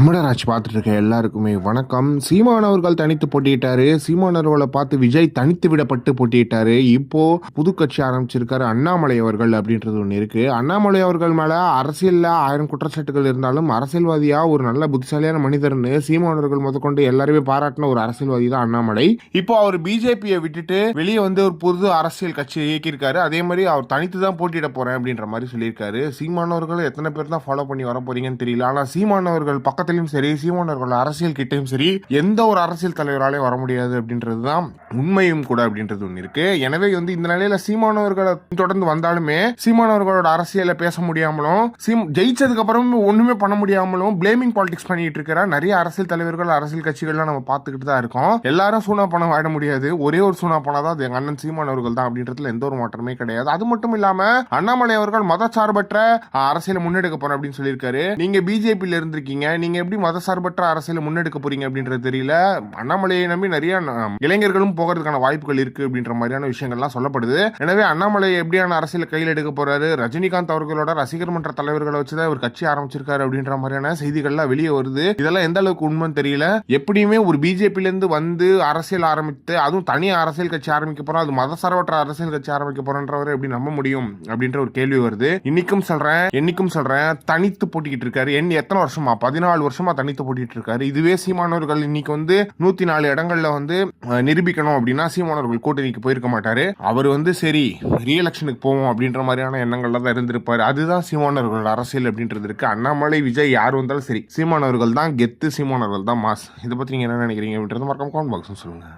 தமிழர் ஆட்சி பார்த்துட்டு இருக்க எல்லாருக்குமே வணக்கம். சீமான் அவர்கள் தனித்து போட்டியிட்டாரு. சீமான் அவர்களை பார்த்து விஜய் தனித்து விடப்பட்டு போட்டியிட்டாரு. இப்போ புது கட்சி ஆரம்பிச்சிருக்காரு அண்ணாமலை அவர்கள் அப்படின்றது ஒன்று இருக்கு. அண்ணாமலை அவர்கள் மேல அரசியல்ல 1000 குற்றச்சாட்டுகள் இருந்தாலும் அரசியல்வாதியா ஒரு நல்ல புத்திசாலியான மனிதர்னு சீமான் அவர்கள் முதற்கொண்டு எல்லாருமே பாராட்டின ஒரு அரசியல்வாதி தான் அண்ணாமலை. இப்போ அவர் பிஜேபியை விட்டுட்டு வெளியே வந்து ஒரு புது அரசியல் கட்சியை இயக்கியிருக்காரு. அதே மாதிரி அவர் தனித்து தான் போட்டியிட போறேன் அப்படின்ற மாதிரி சொல்லியிருக்காரு. சீமான் அவர்கள் எத்தனை பேர் தான் ஃபாலோ பண்ணி வர போறீங்கன்னு தெரியல. ஆனா சீமான் அவர்கள் பக்கத்திலும் சரி, சீமான் அவர்கள் அரசியல் கிட்டையும் சரி, எந்த ஒரு அரசியல் தலைவராலே வர முடியாது அப்படின்றதுதான் உண்மையும் கூட அப்படின்றது ஒன்று இருக்கு. எனவே வந்து இந்த நிலையில சீமான் அவர்களை தொடர்ந்து வந்தாலுமே சீமான் அவர்களோட அரசியலை பேச முடியாமலும் ஜெயிச்சதுக்கு அப்புறம் ஒண்ணுமே பண்ண முடியாமலும் பிளேமிங் பாலிடிக்ஸ் பண்ணிட்டு இருக்கிற நிறைய அரசியல் தலைவர்கள் அரசியல் கட்சிகள்லாம் நம்ம பார்த்துக்கிட்டு தான் இருக்கோம். எல்லாரும் சூனா பணம் ஆயிட முடியாது. ஒரே ஒரு சூனா பணம் தான் அது எங்க அண்ணன் சீமான் அவர்கள் தான் அப்படின்றதுல எந்த ஒரு மாற்றமே கிடையாது. அது மட்டும் இல்லாம அண்ணாமலை அவர்கள் மதச்சார்பற்ற அரசியலை முன்னெடுக்க போறேன் அப்படின்னு சொல்லியிருக்காரு. நீங்க பிஜேபியில இருந்திருக்கீங்க, நீங்க எப்படி மதசார்பற்ற அரசியலை முன்னெடுக்க போறீங்க அப்படின்றது தெரியல. அண்ணாமலையை நம்பி நிறைய இளைஞர்களும் போகிறதுக்கான வாய்ப்புகள் இருக்கு அப்படின்ற மாதிரியான விஷயங்கள்லாம் சொல்லப்படுது. எனவே அண்ணாமலை எப்படியான அரசியல் கையில் எடுக்க போறாரு, ரஜினிகாந்த் அவர்களோட ரசிகர் மன்ற தலைவர்களை வச்சுதான் ஒரு கட்சி ஆரம்பிச்சிருக்காரு அப்படின்ற மாதிரியான செய்திகள்லாம் வெளியே வருது. இதெல்லாம் எந்த அளவுக்கு உண்மைன்னு தெரியல. எப்படியுமே ஒரு பிஜேபியில இருந்து வந்து அரசியல் ஆரம்பித்து அதுவும் தனி அரசியல் கட்சி ஆரம்பிக்க போறோம், அது மதசார்பற்ற அரசியல் கட்சி ஆரம்பிக்க போறன்றவரை எப்படி நம்ப முடியும் அப்படின்ற ஒரு கேள்வி வருது. இன்னைக்கும் சொல்றேன், என்னைக்கும் சொல்றேன், தனித்து போட்டிக்கிட்டு இருக்காரு. எத்தனை வருஷமா 14 வருஷமா தனித்து போட்டிட்டு இருக்காரு. இதுவே சீமானவர்கள் இன்னைக்கு வந்து 104 இடங்கள்ல வந்து நிரூபிக்கணும் அப்படின்னா சீமானவர்கள் கூட்டணிக்கு போயிருக்க மாட்டாரு. அவர் வந்து சரி ரீஎலெக்ஷனுக்கு போவோம் அப்படின்ற மாதிரியான எண்ணங்கள்ல தான் இருந்திருப்பாரு. அதுதான் சீமானவர்களோட அரசியல் அப்படின்றது இருக்கு. அண்ணாமலை விஜய் யார் வந்தாலும் சரி, சீமானவர்கள் தான் கெத்து, சீமானவர்கள் தான் மாஸ். இதை பத்தி நீங்க என்ன நினைக்கிறீங்க அப்படின்றது மறக்காம கமெண்ட் பாக்ஸ் சொல்லுங்க.